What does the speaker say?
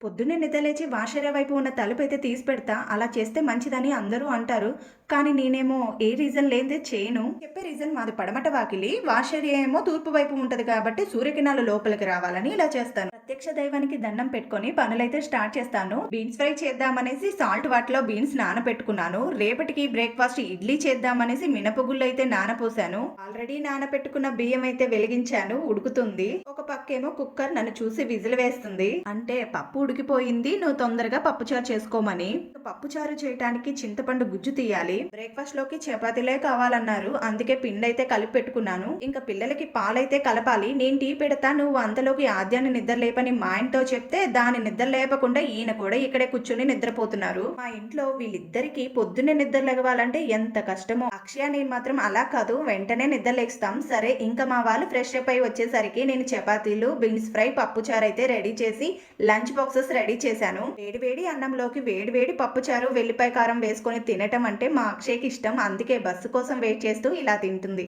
పొద్దున్నే నిద్రలేచి వాషేరియా వైపు ఉన్న తలుపైతే తీసి పెడతా. అలా చేస్తే మంచిదని అందరూ అంటారు. కానీ నేనేమో ఏ రీజన్ లేనిదే చేయను. చెప్పే రీజన్ మాది పడమట వాకిలి. వాషేరియా ఏమో తూర్పు వైపు ఉంటది కాబట్టి సూర్యకిరణాలు లోపలికి రావాలని ఇలా చేస్తాను. ప్రత్యక్ష దైవానికి దండం పెట్టుకొని పనులైతే స్టార్ట్ చేస్తాను. బీన్స్ ఫ్రై చేద్దామనేసి సాల్ట్ వాటర్‌లో బీన్స్ నానబెట్టుకున్నాను. రేపటికి బ్రేక్‌ఫాస్ట్ ఇడ్లీ చేద్దామనేసి మినపగుళ్ళు అయితే నానపోసాను. ఆల్రెడీ నానబెట్టుకున్న బియ్యం అయితే వెలిగించాను. ఉడుకుతుంది. ఒక పక్కేమో కుక్కర్ నన్ను చూసి విజిల్ వేస్తుంది. అంటే పప్పు ఉడికిపోయింది. నువ్వు తొందరగా పప్పుచారు చేసుకోమని. పప్పుచారు చేయటానికి చింతపండు గుజ్జు తీయాలి. బ్రేక్ఫాస్ట్ లోకి చపాతీలే కావాలన్నారు. అందుకే పిండి అయితే కలిపి పెట్టుకున్నాను. ఇంకా పిల్లలకి పాలైతే కలపాలి. నేను టీ పెడతా, నువ్వు అంతలోకి ఆద్యాన్ని నిద్ర లేపని మా ఇంట్లో చెప్తే దాని నిద్ర లేపకుండా ఈయన కూడా ఇక్కడే కూర్చుని నిద్రపోతున్నారు. మా ఇంట్లో వీళ్ళిద్దరికి పొద్దున్నే నిద్ర లెగవాలంటే ఎంత కష్టమో. అక్షయ నేను మాత్రం అలా కాదు, వెంటనే నిద్ర లేస్తాం. సరే ఇంకా మా వాళ్ళు ఫ్రెష్ అప్ అయి వచ్చేసరికి నేను చపాతీలు, బీన్స్ ఫ్రై, పప్పుచారు అయితే రెడీ చేసి లంచ్ బాక్సెస్ రెడీ చేశాను. వేడి అన్నంలోకి వేడి పప్పుచారు, వెల్లిపాయ కారం వేసుకొని తినటం అంటే మా అక్షయ్కి ఇష్టం. అందుకే బస్సు కోసం వెయిట్ చేస్తూ ఇలా తింటుంది.